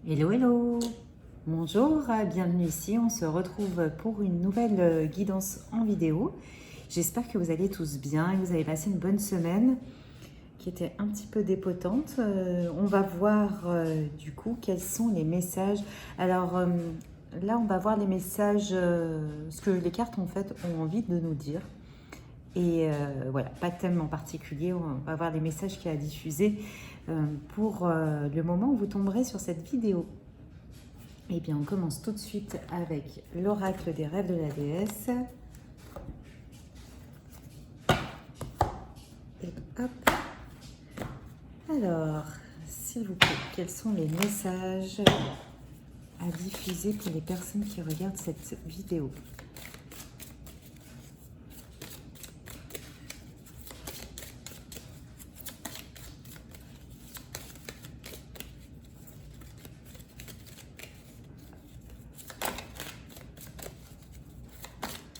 Hello, hello! Bonjour, bienvenue ici. On se retrouve pour une nouvelle guidance en vidéo. J'espère que vous allez tous bien et que vous avez passé une bonne semaine qui était un petit peu dépotante. On va voir du coup quels sont les messages. Alors là, on va voir les messages, ce que les cartes en fait ont envie de nous dire. Et voilà, pas de thème en particulier, on va voir les messages qu'il y a à diffuser pour le moment où vous tomberez sur cette vidéo. Eh bien, on commence tout de suite avec l'oracle des rêves de la déesse. Et hop. Alors, s'il vous plaît, quels sont les messages à diffuser pour les personnes qui regardent cette vidéo ?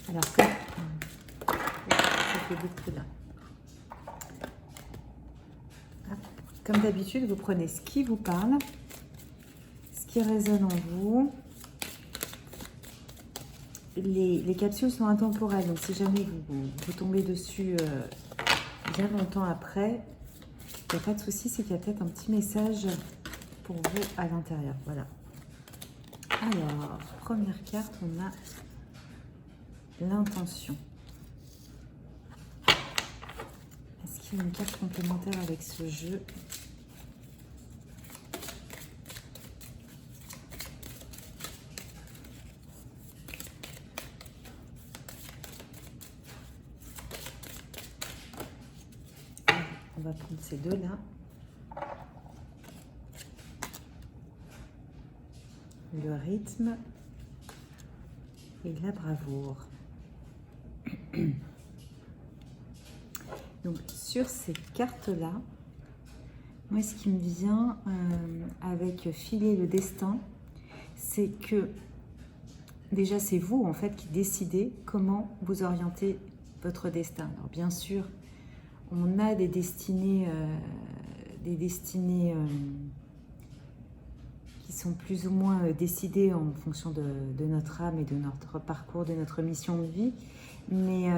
Alors, ça fait beaucoup là. Comme d'habitude, vous prenez ce qui vous parle, ce qui résonne en vous. Les capsules sont intemporelles, donc si jamais vous tombez dessus bien longtemps après, il n'y a pas de souci, c'est qu'il y a peut-être un petit message pour vous à l'intérieur. Voilà. Alors, première carte, on a l'intention. Est-ce qu'il y a une carte complémentaire avec ce jeu ? On va prendre ces deux-là. Le rythme et la bravoure. Donc, sur ces cartes-là, moi, ce qui me vient avec filer le destin, c'est que déjà, c'est vous, en fait, qui décidez comment vous orientez votre destin. Alors, bien sûr, on a des destinées qui sont plus ou moins décidées en fonction de notre âme et de notre parcours, de notre mission de vie. Mais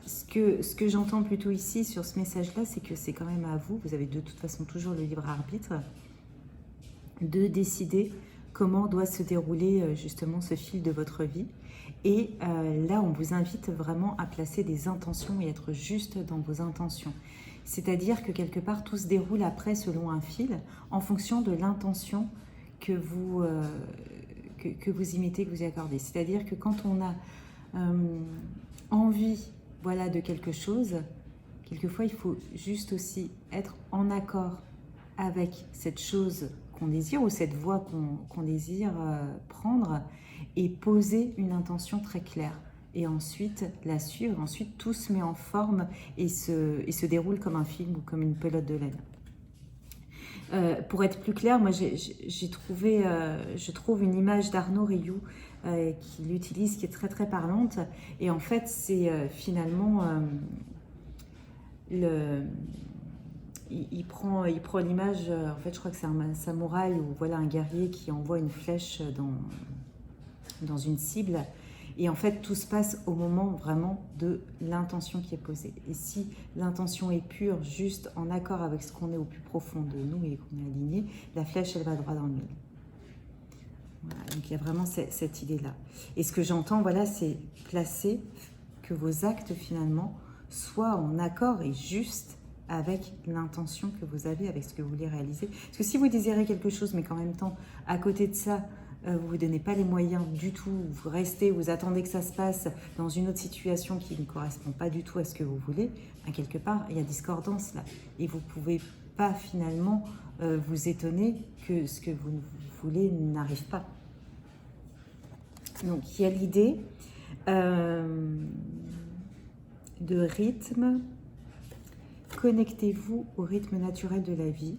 ce que j'entends plutôt ici sur ce message-là, c'est que c'est quand même à vous, vous avez de toute façon toujours le libre arbitre, de décider comment doit se dérouler justement ce fil de votre vie. Et là, on vous invite vraiment à placer des intentions et être juste dans vos intentions. C'est-à-dire que quelque part, tout se déroule après selon un fil en fonction de l'intention que vous y mettez, que vous y accordez. C'est-à-dire que quand on a envie de quelque chose, quelquefois, il faut juste aussi être en accord avec cette chose qu'on désire ou cette voie qu'on désire prendre et poser une intention très claire. Et ensuite, la suivre. Ensuite, tout se met en forme et se déroule comme un film ou comme une pelote de laine. Pour être plus clair, moi, je trouve une image d'Arnaud Rioux qui l'utilise, qui est très très parlante. Et en fait, c'est finalement il prend l'image, en fait je crois que c'est un samouraï ou voilà un guerrier qui envoie une flèche dans une cible et en fait tout se passe au moment vraiment de l'intention qui est posée. Et si l'intention est pure, juste en accord avec ce qu'on est au plus profond de nous et qu'on est aligné, la flèche elle va droit dans le mille. Voilà, donc il y a vraiment cette idée-là. Et ce que j'entends, voilà, c'est placer que vos actes finalement soient en accord et juste avec l'intention que vous avez, avec ce que vous voulez réaliser. Parce que si vous désirez quelque chose, mais qu'en même temps, à côté de ça, vous ne vous donnez pas les moyens du tout, vous restez, vous attendez que ça se passe dans une autre situation qui ne correspond pas du tout à ce que vous voulez, quelque part, il y a discordance là. Et vous ne pouvez pas finalement vous étonner que ce que vous voulez n'arrive pas. Donc, il y a l'idée de rythme. Connectez-vous au rythme naturel de la vie.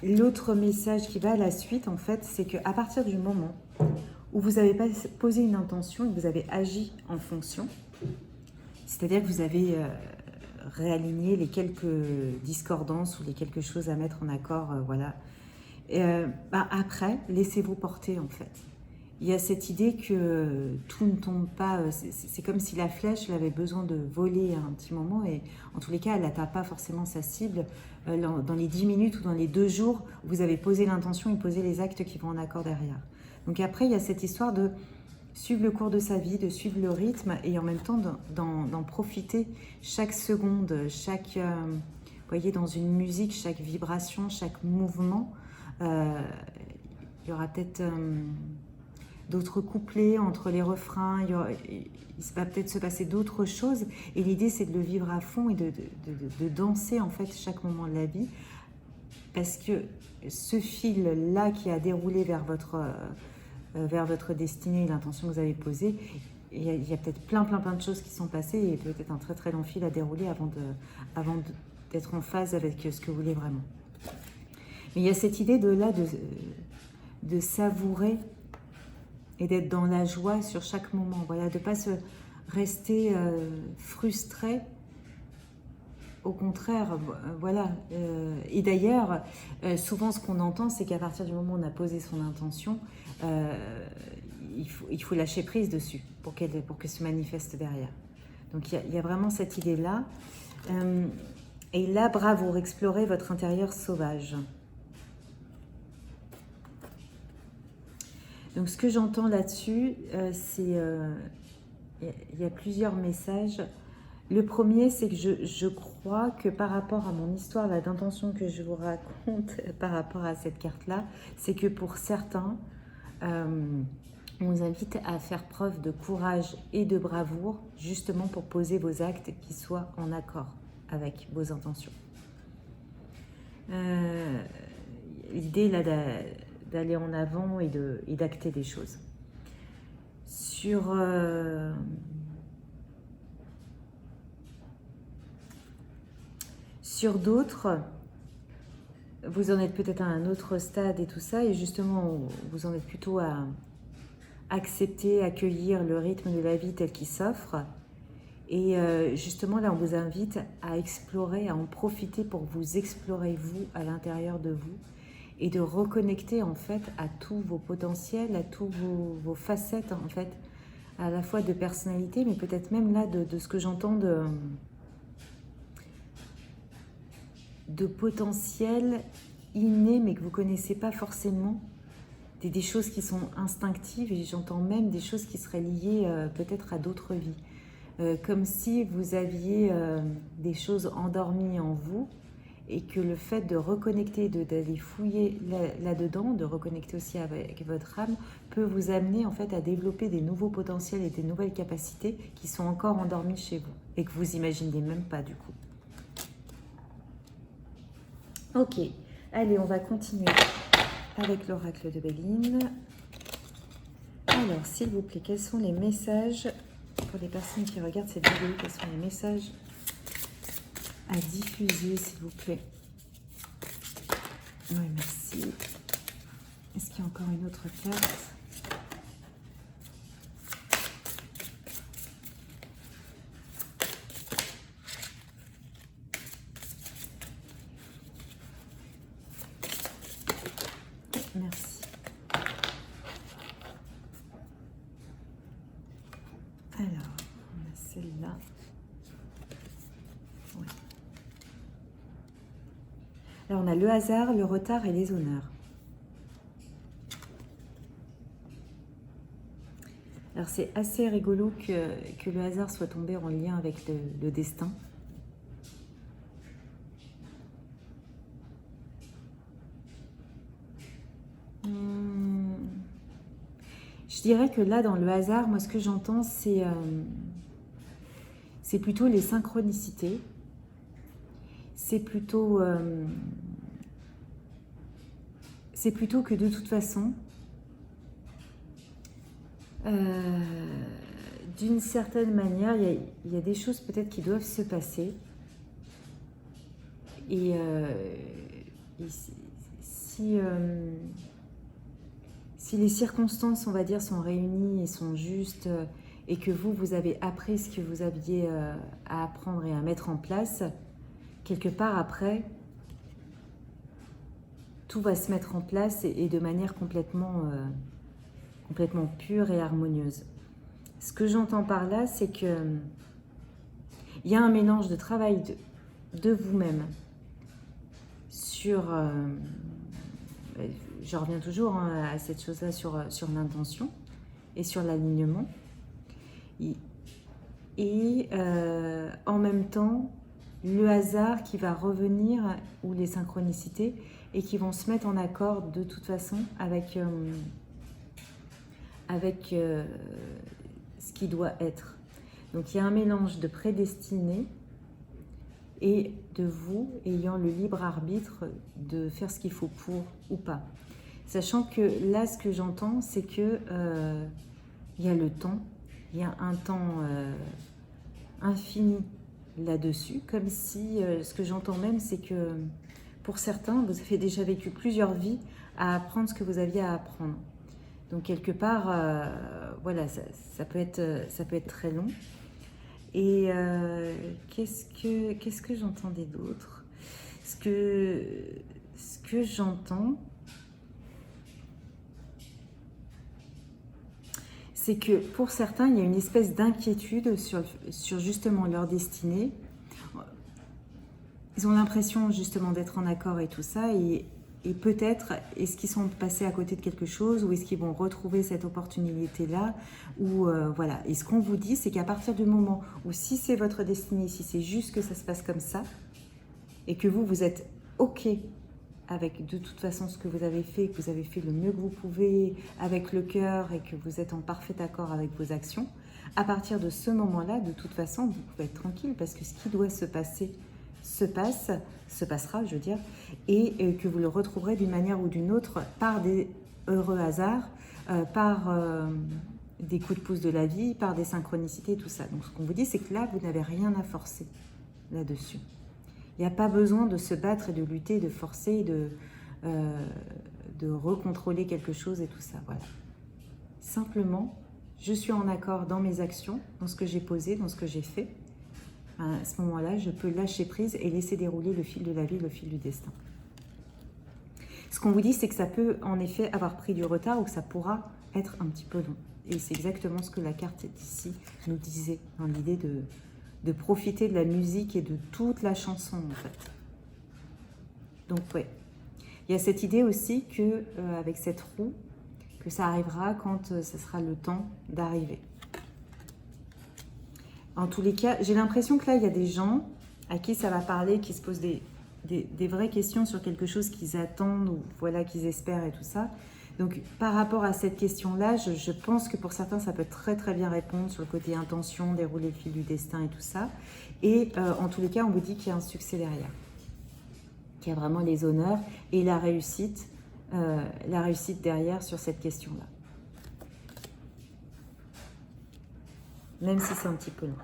L'autre message qui va à la suite, en fait, c'est qu'à partir du moment où vous avez posé une intention et que vous avez agi en fonction, c'est-à-dire que vous avez réaligné les quelques discordances ou les quelques choses à mettre en accord, voilà, Après, laissez-vous porter en fait. Il y a cette idée que tout ne tombe pas, c'est comme si la flèche elle avait besoin de voler un petit moment et en tous les cas elle n'atteint pas forcément sa cible dans les 10 minutes ou dans les 2 jours où vous avez posé l'intention et posé les actes qui vont en accord derrière. Donc après il y a cette histoire de suivre le cours de sa vie, de suivre le rythme et en même temps d'en profiter chaque seconde, chaque, vous voyez dans une musique, chaque vibration, chaque mouvement, il y aura peut-être... d'autres couplets entre les refrains, il va peut-être se passer d'autres choses. Et l'idée, c'est de le vivre à fond et de danser en fait chaque moment de la vie. Parce que ce fil-là qui a déroulé vers votre destinée et l'intention que vous avez posée, il y a peut-être plein de choses qui sont passées et peut-être un très long fil à dérouler avant d'être en phase avec ce que vous voulez vraiment. Mais il y a cette idée de savourer et d'être dans la joie sur chaque moment, voilà, de ne pas se rester frustré, au contraire, voilà. Et d'ailleurs, souvent ce qu'on entend, c'est qu'à partir du moment où on a posé son intention, il faut lâcher prise dessus pour qu'elle se manifeste derrière. Donc il y a vraiment cette idée-là. Et là, bravo, explorez votre intérieur sauvage. Donc ce que j'entends là-dessus, c'est il y a plusieurs messages. Le premier, c'est que je crois que par rapport à mon histoire d'intention que je vous raconte par rapport à cette carte-là, c'est que pour certains, on vous invite à faire preuve de courage et de bravoure, justement pour poser vos actes qui soient en accord avec vos intentions. L'idée là d'aller en avant et d'acter des choses. Sur d'autres, vous en êtes peut-être à un autre stade et tout ça, et justement, vous en êtes plutôt à accepter, accueillir le rythme de la vie tel qu'il s'offre. Et justement, là, on vous invite à explorer, à en profiter pour vous explorer, vous, à l'intérieur de vous, et de reconnecter, en fait, à tous vos potentiels, à tous vos facettes, en fait, à la fois de personnalité, mais peut-être même là, de ce que j'entends de potentiel inné, mais que vous ne connaissez pas forcément, des choses qui sont instinctives, et j'entends même des choses qui seraient liées peut-être à d'autres vies. Comme si vous aviez des choses endormies en vous, et que le fait de reconnecter, d'aller fouiller là-dedans, de reconnecter aussi avec votre âme, peut vous amener en fait à développer des nouveaux potentiels et des nouvelles capacités qui sont encore endormies chez vous, et que vous imaginez même pas du coup. Ok, allez, on va continuer avec l'oracle de Béline. Alors, s'il vous plaît, quels sont les messages pour les personnes qui regardent cette vidéo? Quels sont les messages à diffuser, s'il vous plaît? Oui, merci. Est-ce qu'il y a encore une autre carte? Merci. Alors, on a celle-là. Ouais. Alors, on a le hasard, le retard et les honneurs. Alors, c'est assez rigolo que le hasard soit tombé en lien avec le destin. Je dirais que là, dans le hasard, moi, ce que j'entends, c'est plutôt les synchronicités. C'est plutôt que de toute façon, d'une certaine manière, il y a des choses peut-être qui doivent se passer. Et si les circonstances, on va dire, sont réunies et sont justes, et que vous avez appris ce que vous aviez à apprendre et à mettre en place, quelque part après, tout va se mettre en place et de manière complètement pure et harmonieuse. Ce que j'entends par là, c'est que il y a un mélange de travail de vous-même sur... je reviens toujours à cette chose-là sur l'intention et sur l'alignement. Et en même temps, le hasard qui va revenir, ou les synchronicités, et qui vont se mettre en accord de toute façon avec ce qui doit être. Donc il y a un mélange de prédestiné et de vous ayant le libre arbitre de faire ce qu'il faut pour ou pas. Sachant que là, ce que j'entends, c'est que il y a le temps, il y a un temps infini là-dessus, comme si, ce que j'entends même, c'est que pour certains, vous avez déjà vécu plusieurs vies à apprendre ce que vous aviez à apprendre. Donc quelque part, voilà, ça peut être très long. Et qu'est-ce que j'entendais d'autre? Ce que j'entends, c'est que pour certains, il y a une espèce d'inquiétude sur justement leur destinée. Ils ont l'impression justement d'être en accord et tout ça, et peut-être, est-ce qu'ils sont passés à côté de quelque chose, ou est-ce qu'ils vont retrouver cette opportunité-là, ou voilà. Et ce qu'on vous dit, c'est qu'à partir du moment où, si c'est votre destinée, si c'est juste que ça se passe comme ça, et que vous êtes OK avec de toute façon ce que vous avez fait, que vous avez fait le mieux que vous pouvez, avec le cœur, et que vous êtes en parfait accord avec vos actions, à partir de ce moment-là, de toute façon, vous pouvez être tranquille, parce que ce qui doit se passer se passera, je veux dire, et que vous le retrouverez d'une manière ou d'une autre par des heureux hasards, par des coups de pouce de la vie, par des synchronicités et tout ça. Donc ce qu'on vous dit, c'est que là, vous n'avez rien à forcer là-dessus. Il n'y a pas besoin de se battre et de lutter, de forcer, de recontrôler quelque chose et tout ça. Voilà. Simplement, je suis en accord dans mes actions, dans ce que j'ai posé, dans ce que j'ai fait. À ce moment-là, je peux lâcher prise et laisser dérouler le fil de la vie, le fil du destin. Ce qu'on vous dit, c'est que ça peut en effet avoir pris du retard, ou que ça pourra être un petit peu long. Et c'est exactement ce que la carte ici nous disait, dans l'idée de profiter de la musique et de toute la chanson, en fait. Donc, ouais. Il y a cette idée aussi que, avec cette roue, que ça arrivera quand ce sera le temps d'arriver. En tous les cas, j'ai l'impression que là, il y a des gens à qui ça va parler, qui se posent des vraies questions sur quelque chose qu'ils attendent, ou voilà, qu'ils espèrent et tout ça. Donc, par rapport à cette question-là, je pense que pour certains, ça peut très très bien répondre sur le côté intention, dérouler le fil du destin et tout ça. Et en tous les cas, on vous dit qu'il y a un succès derrière, qu'il y a vraiment les honneurs et la réussite derrière sur cette question-là. Même si c'est un petit peu long.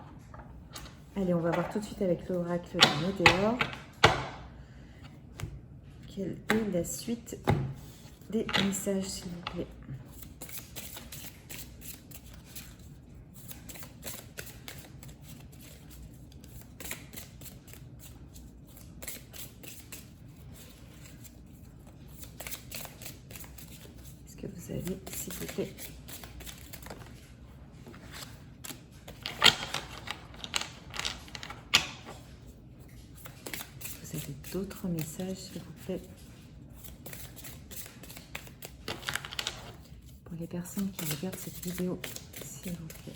Allez, on va voir tout de suite avec l'oracle de Météore. Quelle est la suite des messages, s'il vous plaît? Est-ce que vous avez, s'il vous plaît, d'autres messages, s'il vous plaît, pour les personnes qui regardent cette vidéo, s'il vous plaît.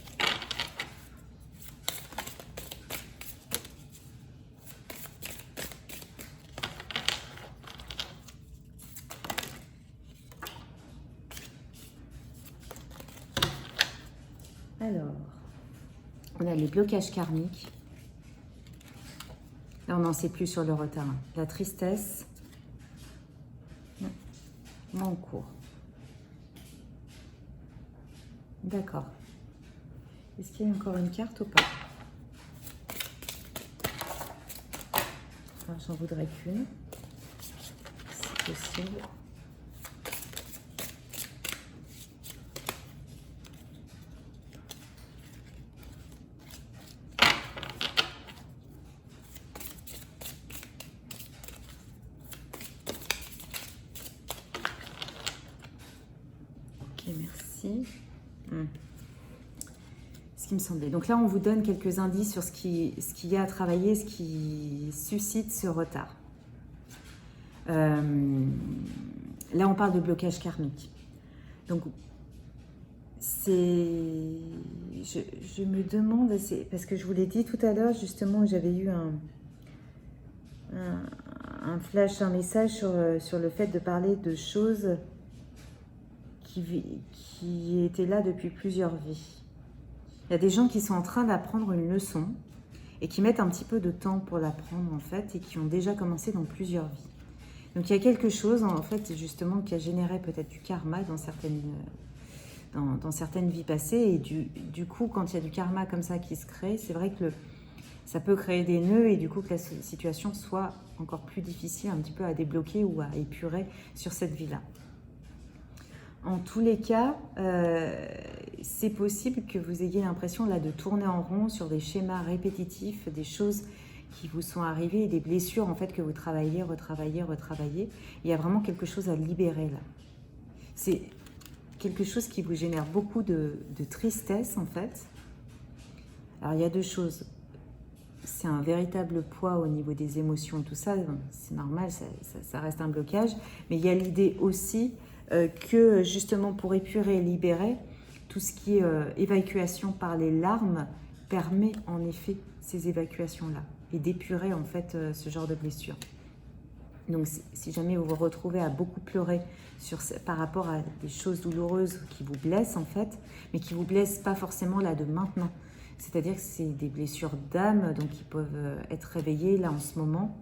Alors, on a les blocages karmiques. Là, on n'en sait plus sur le retard. La tristesse. Non, en cours. D'accord. Est-ce qu'il y a encore une carte ou pas? Enfin, j'en voudrais qu'une, si possible. ici. Ce qui me semblait. Donc là, on vous donne quelques indices sur ce qu'il y a à travailler, ce qui suscite ce retard. Là, on parle de blocage karmique. Donc, je me demande, parce que je vous l'ai dit tout à l'heure, justement, j'avais eu un flash, un message sur le fait de parler de choses qui étaient là depuis plusieurs vies. Il y a des gens qui sont en train d'apprendre une leçon et qui mettent un petit peu de temps pour l'apprendre, en fait, et qui ont déjà commencé dans plusieurs vies. Donc, il y a quelque chose, en fait, justement, qui a généré peut-être du karma dans certaines vies passées. Et du coup, quand il y a du karma comme ça qui se crée, c'est vrai que ça peut créer des nœuds et du coup que la situation soit encore plus difficile un petit peu à débloquer ou à épurer sur cette vie-là. En tous les cas, c'est possible que vous ayez l'impression là de tourner en rond sur des schémas répétitifs, des choses qui vous sont arrivées et des blessures en fait que vous travaillez, retravaillez. Il y a vraiment quelque chose à libérer là. C'est quelque chose qui vous génère beaucoup de tristesse en fait. Alors il y a deux choses. C'est un véritable poids au niveau des émotions et tout ça, c'est normal, ça reste un blocage. Mais il y a l'idée aussi que justement pour épurer et libérer, tout ce qui est évacuation par les larmes permet en effet ces évacuations-là et d'épurer en fait ce genre de blessure. Donc si jamais vous vous retrouvez à beaucoup pleurer par rapport à des choses douloureuses qui vous blessent en fait, mais qui vous blessent pas forcément là de maintenant, c'est-à-dire que c'est des blessures d'âme donc qui peuvent être réveillées là en ce moment,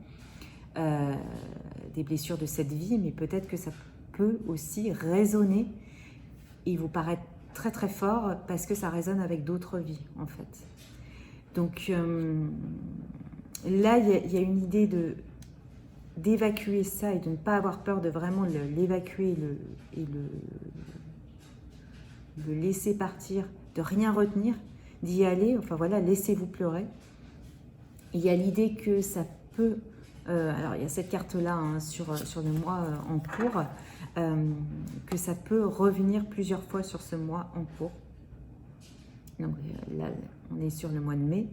des blessures de cette vie, mais peut-être que ça peut aussi résonner et vous paraître très très fort parce que ça résonne avec d'autres vies en fait. Donc là il y a une idée d'évacuer ça et de ne pas avoir peur de vraiment l'évacuer et le laisser partir, de rien retenir, d'y aller, enfin voilà, laissez-vous pleurer. Il y a l'idée que ça peut, alors il y a cette carte-là hein, sur le mois en cours, que ça peut revenir plusieurs fois sur ce mois en cours. Donc là, on est sur le mois de mai.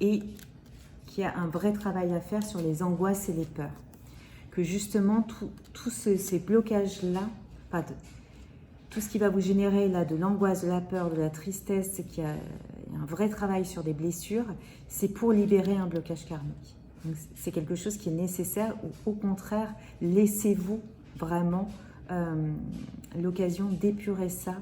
Et qu'il y a un vrai travail à faire sur les angoisses et les peurs. Que justement, tous ces blocages-là, tout ce qui va vous générer là de l'angoisse, de la peur, de la tristesse, c'est qu'il y a un vrai travail sur des blessures, c'est pour libérer un blocage karmique. C'est quelque chose qui est nécessaire ou au contraire, laissez-vous vraiment l'occasion d'épurer ça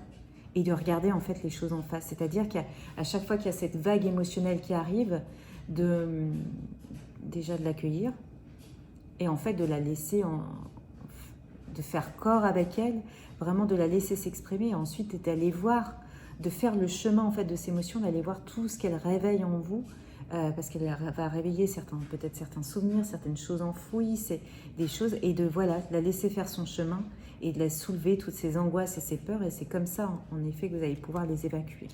et de regarder en fait les choses en face. C'est-à-dire qu'à chaque fois qu'il y a cette vague émotionnelle qui arrive, déjà de l'accueillir et en fait de la laisser, de faire corps avec elle, vraiment de la laisser s'exprimer et ensuite d'aller voir, de faire le chemin en fait de ces émotions, d'aller voir tout ce qu'elle réveille en vous, parce qu'elle va réveiller peut-être certains souvenirs, certaines choses enfouies, c'est des choses, et de la laisser faire son chemin et de la soulever, toutes ces angoisses et ces peurs, et c'est comme ça en effet que vous allez pouvoir les évacuer.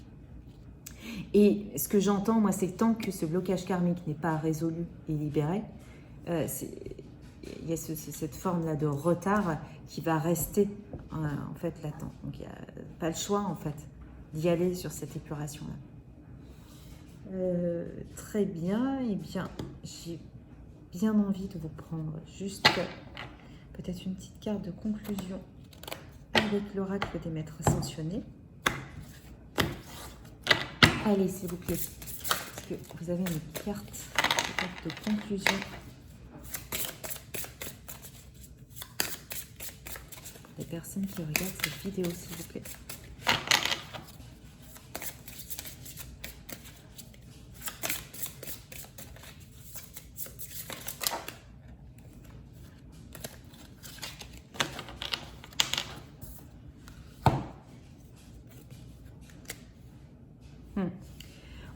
Et ce que j'entends, moi, c'est que tant que ce blocage karmique n'est pas résolu et libéré, il y a cette forme-là de retard qui va rester en fait latent. Donc il n'y a pas le choix en fait d'y aller sur cette épuration-là. Très bien, et bien j'ai bien envie de vous prendre juste peut-être une petite carte de conclusion avec l'oracle des maîtres ascensionnés. Allez, s'il vous plaît, parce que vous avez une carte de conclusion. Pour les personnes qui regardent cette vidéo, s'il vous plaît.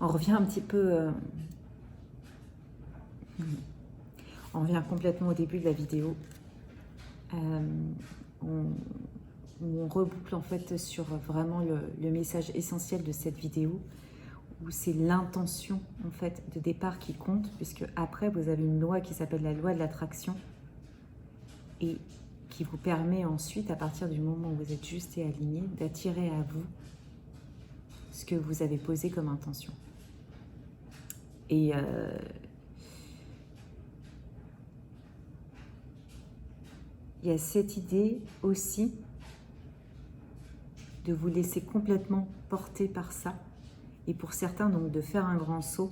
On revient un petit peu... on revient complètement au début de la vidéo. On reboucle en fait sur vraiment le message essentiel de cette vidéo, où c'est l'intention en fait de départ qui compte, puisque après vous avez une loi qui s'appelle la loi de l'attraction. Et qui vous permet ensuite, à partir du moment où vous êtes juste et aligné, d'attirer à vous ce que vous avez posé comme intention. Et il y a cette idée aussi de vous laisser complètement porter par ça. Et pour certains, donc, de faire un grand saut.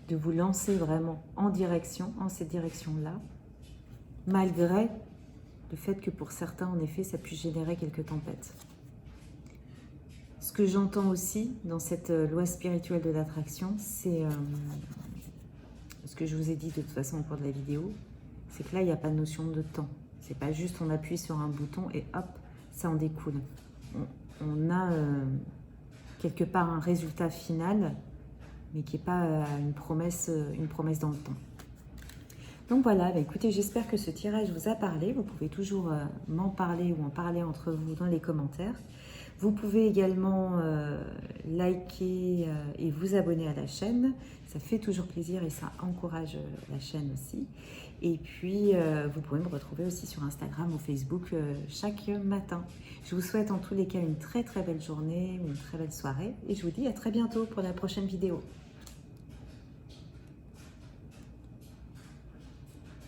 De vous lancer vraiment en cette direction-là, malgré le fait que pour certains, en effet, ça puisse générer quelques tempêtes. Ce que j'entends aussi dans cette loi spirituelle de l'attraction, c'est ce que je vous ai dit de toute façon au cours de la vidéo, c'est que là, il n'y a pas de notion de temps. C'est pas juste on appuie sur un bouton et hop, ça en découle. On a quelque part un résultat final, mais qui n'est pas une promesse dans le temps. Donc voilà, bah écoutez, j'espère que ce tirage vous a parlé. Vous pouvez toujours m'en parler ou en parler entre vous dans les commentaires. Vous pouvez également liker et vous abonner à la chaîne. Ça fait toujours plaisir et ça encourage la chaîne aussi. Et puis, vous pouvez me retrouver aussi sur Instagram ou Facebook chaque matin. Je vous souhaite en tous les cas une très très belle journée ou une très belle soirée. Et je vous dis à très bientôt pour la prochaine vidéo.